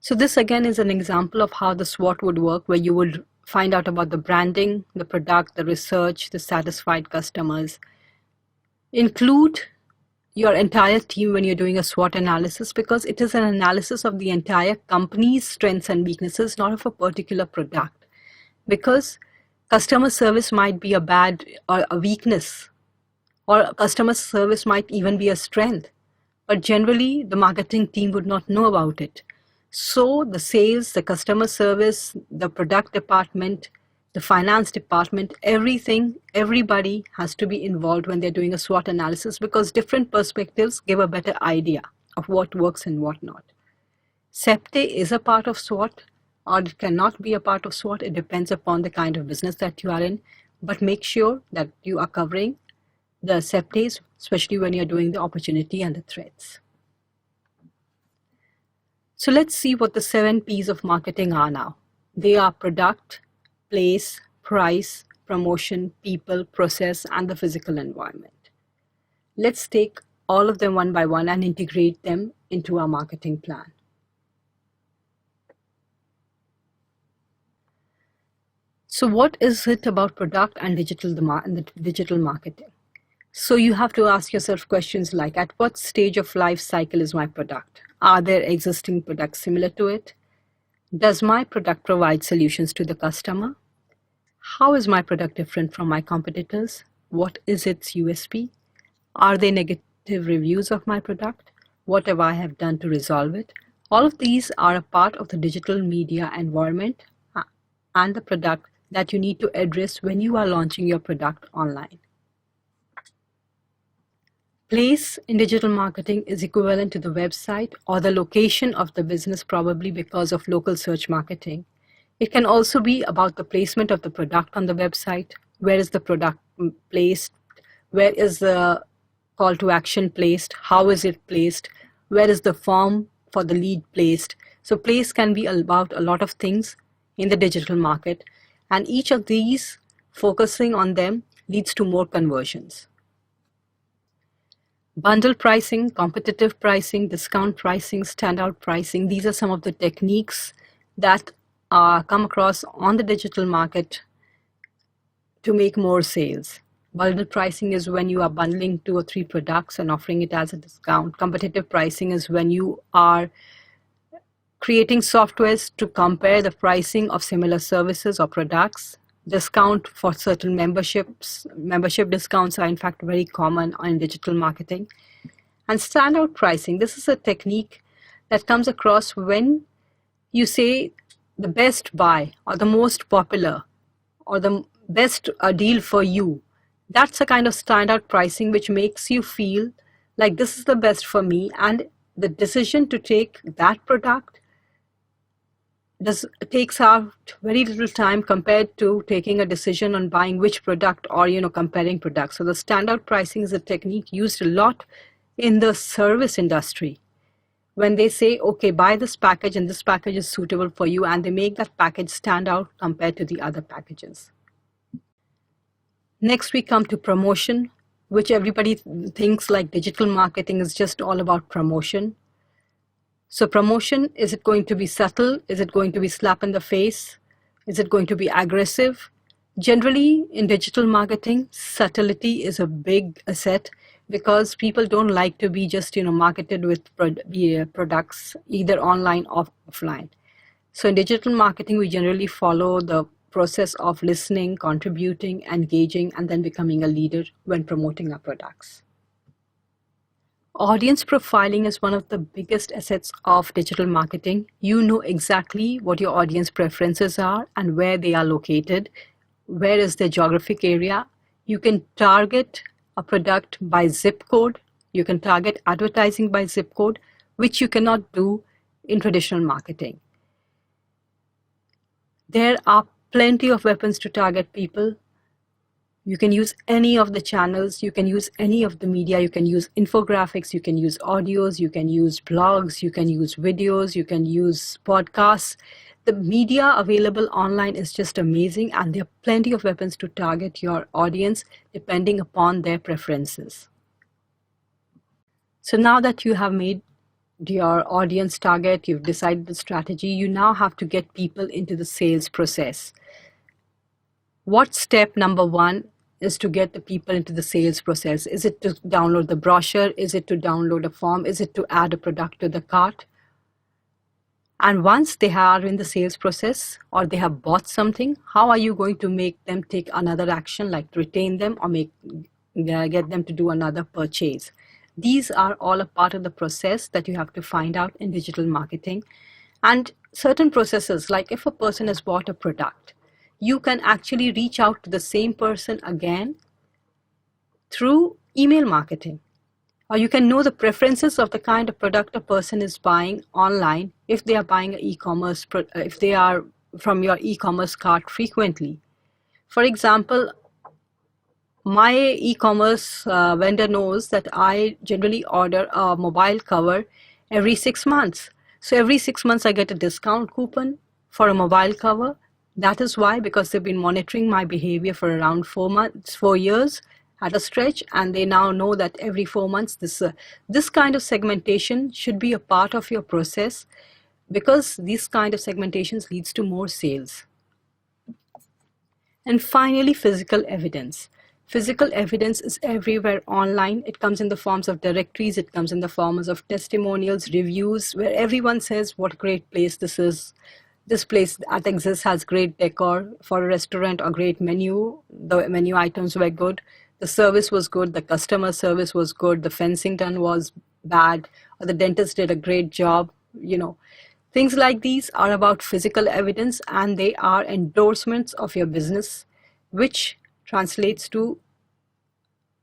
So this again is an example of how the SWOT would work, where you would find out about the branding, the product, the research, the satisfied customers. Include your entire team when you're doing a SWOT analysis, because it is an analysis of the entire company's strengths and weaknesses, not of a particular product. Because customer service might be a bad or a weakness, or customer service might even be a strength, but generally the marketing team would not know about it. So the sales, the customer service, the product department, the finance department, everybody has to be involved when they're doing a SWOT analysis, because different perspectives give a better idea of what works and what not. SEPTE is a part of SWOT, or it cannot be a part of SWOT. It depends upon the kind of business that you are in, but make sure that you are covering the SEPTEs, especially when you're doing the opportunity and the threats. So let's see what the 7 P's of marketing are now. They are product, place, price, promotion, people, process, and the physical environment. Let's take all of them one by one and integrate them into our marketing plan. So what is it about product and digital marketing? So you have to ask yourself questions like, at what stage of life cycle is my product? Are there existing products similar to it? Does my product provide solutions to the customer? How is my product different from my competitors? What is its USP? Are there negative reviews of my product? What have I done to resolve it? All of these are a part of the digital media environment and the product that you need to address when you are launching your product online. Place in digital marketing is equivalent to the website or the location of the business, probably because of local search marketing. It can also be about the placement of the product on the website. Where is the product placed? Where is the call to action placed? How is it placed? Where is the form for the lead placed? So place can be about a lot of things in the digital market, and each of these, focusing on them, leads to more conversions. Bundle pricing, competitive pricing, discount pricing, standout pricing, these are some of the techniques that come across on the digital market to make more sales. Bundle pricing is when you are bundling 2 or 3 products and offering it as a discount. Competitive pricing is when you are creating softwares to compare the pricing of similar services or products. Discount for certain membership discounts are in fact very common in digital marketing. And standout pricing, this is a technique that comes across when you say the best buy or the most popular or the best deal for you. That's a kind of standout pricing which makes you feel like this is the best for me, and the decision to take that product takes out very little time compared to taking a decision on buying which product or comparing products. So the standout pricing is a technique used a lot in the service industry when they say, okay, buy this package and this package is suitable for you, and they make that package stand out compared to the other packages. Next we come to promotion, which everybody thinks like digital marketing is just all about promotion. So promotion, is it going to be subtle? Is it going to be slap in the face? Is it going to be aggressive? Generally, in digital marketing, subtlety is a big asset, because people don't like to be just marketed with products either online or offline. So in digital marketing, we generally follow the process of listening, contributing, engaging, and then becoming a leader when promoting our products. Audience profiling is one of the biggest assets of digital marketing. You know exactly what your audience preferences are and where they are located. Where is their geographic area? You can target a product by zip code. You can target advertising by zip code, which you cannot do in traditional marketing. There are plenty of weapons to target people. You can use any of the channels, you can use any of the media, you can use infographics, you can use audios, you can use blogs, you can use videos, you can use podcasts. The media available online is just amazing, and there are plenty of weapons to target your audience depending upon their preferences. So now that you have made your audience target, you've decided the strategy, you now have to get people into the sales process. What step number one is to get the people into the sales process? Is it to download the brochure? Is it to download a form? Is it to add a product to the cart? And once they are in the sales process or they have bought something, how are you going to make them take another action, like retain them or get them to do another purchase? These are all a part of the process that you have to find out in digital marketing. And certain processes, like if a person has bought a product, you can actually reach out to the same person again through email marketing. Or you can know the preferences of the kind of product a person is buying online if they are buying e-commerce, if they are from your e-commerce cart frequently. For example, my e-commerce vendor knows that I generally order a mobile cover every 6 months. So every 6 months I get a discount coupon for a mobile cover. That is why, because they've been monitoring my behavior for around 4 years at a stretch, and they now know that every 4 months this kind of segmentation should be a part of your process, because this kind of segmentations leads to more sales. And finally, physical evidence. Physical evidence is everywhere online. It comes in the forms of directories, it comes in the forms of testimonials, reviews, where everyone says what a great place this is. This place that exists has great decor for a restaurant, or great menu. The menu items were good. The service was good. The customer service was good. The fencing done was bad. Or the dentist did a great job. Things like these are about physical evidence, and they are endorsements of your business, which translates to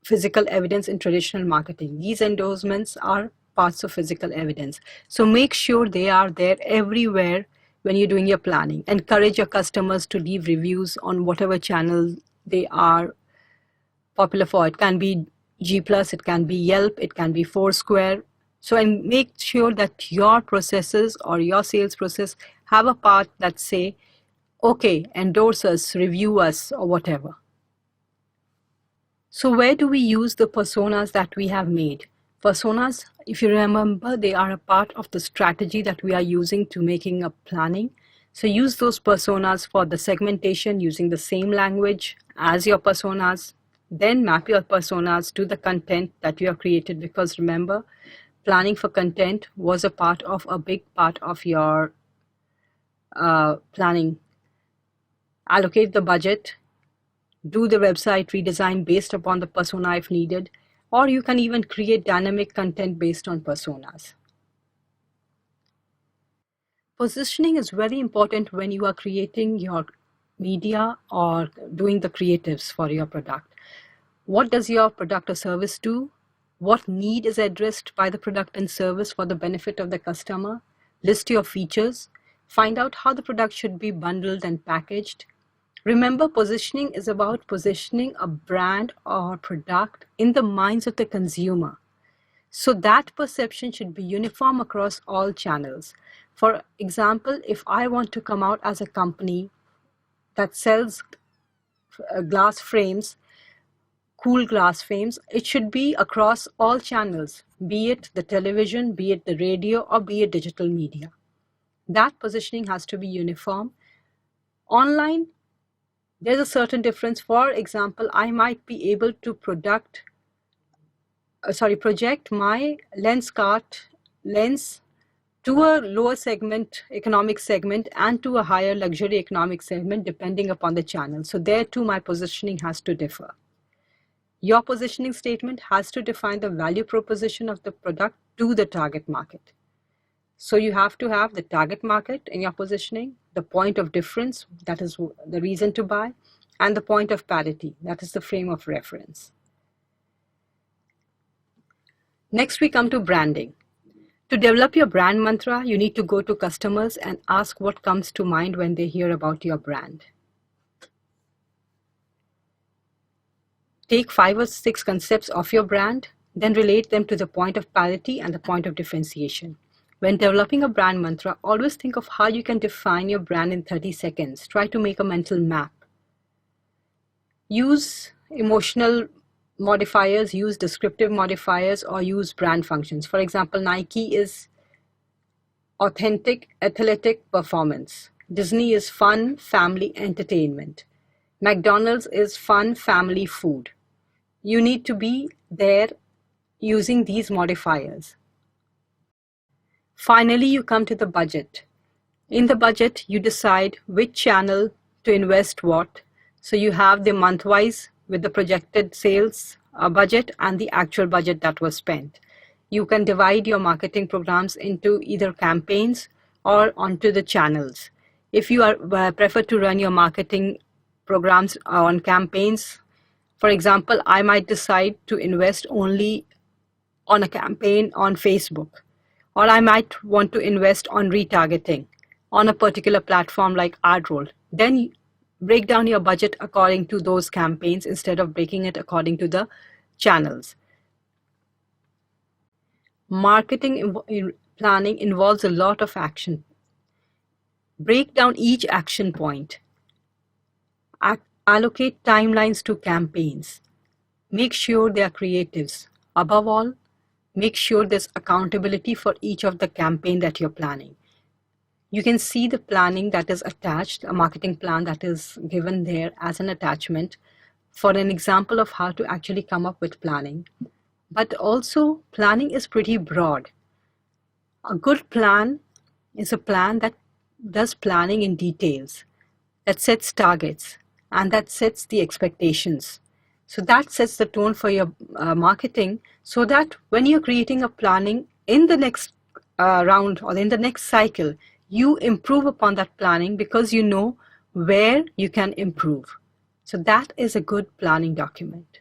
physical evidence in traditional marketing. These endorsements are parts of physical evidence. So make sure they are there everywhere when you're doing your planning. Encourage your customers to leave reviews on whatever channel they are popular for. It can be G+, it can be Yelp, it can be Foursquare. So, and make sure that your processes or your sales process have a part that say, okay, endorse us, review us, or whatever. So where do we use the personas that we have made? Personas, if you remember, they are a part of the strategy that we are using to making a planning. So use those personas for the segmentation using the same language as your personas. Then map your personas to the content that you have created, because remember, planning for content was a big part of your planning. Allocate the budget, do the website redesign based upon the persona if needed, or you can even create dynamic content based on personas. Positioning is very important when you are creating your media or doing the creatives for your product. What does your product or service do? What need is addressed by the product and service for the benefit of the customer? List your features. Find out how the product should be bundled and packaged. Remember, positioning is about positioning a brand or product in the minds of the consumer. So that perception should be uniform across all channels. For example, if I want to come out as a company that sells glass frames, cool glass frames, it should be across all channels, be it the television, be it the radio, or be it digital media. That positioning has to be uniform. Online, there's a certain difference. For example, I might be able to project my lens to a lower segment, economic segment, and to a higher luxury economic segment, depending upon the channel. So there too, my positioning has to differ. Your positioning statement has to define the value proposition of the product to the target market. So you have to have the target market in your positioning, the point of difference, that is the reason to buy, and the point of parity, that is the frame of reference. Next, we come to branding. To develop your brand mantra, you need to go to customers and ask what comes to mind when they hear about your brand. Take 5 or 6 concepts of your brand, then relate them to the point of parity and the point of differentiation. When developing a brand mantra, always think of how you can define your brand in 30 seconds. Try to make a mental map. Use emotional modifiers, use descriptive modifiers, or use brand functions. For example, Nike is authentic athletic performance. Disney is fun family entertainment. McDonald's is fun family food. You need to be there using these modifiers. Finally, you come to the budget. In the budget, you decide which channel to invest what. So you have the month-wise with the projected sales budget and the actual budget that was spent. You can divide your marketing programs into either campaigns or onto the channels. If you prefer to run your marketing programs on campaigns, for example, I might decide to invest only on a campaign on Facebook, or I might want to invest on retargeting on a particular platform like AdRoll. Then break down your budget according to those campaigns instead of breaking it according to the channels. Marketing planning involves a lot of action. Break down each action point. Allocate timelines to campaigns. Make sure they are creatives. Above all, make sure there's accountability for each of the campaign that you're planning. You can see the planning that is attached, a marketing plan that is given there as an attachment for an example of how to actually come up with planning. But also, planning is pretty broad. A good plan is a plan that does planning in details, that sets targets, and that sets the expectations. So that sets the tone for your marketing, so that when you're creating a planning in the next round or in the next cycle, you improve upon that planning because you know where you can improve. So that is a good planning document.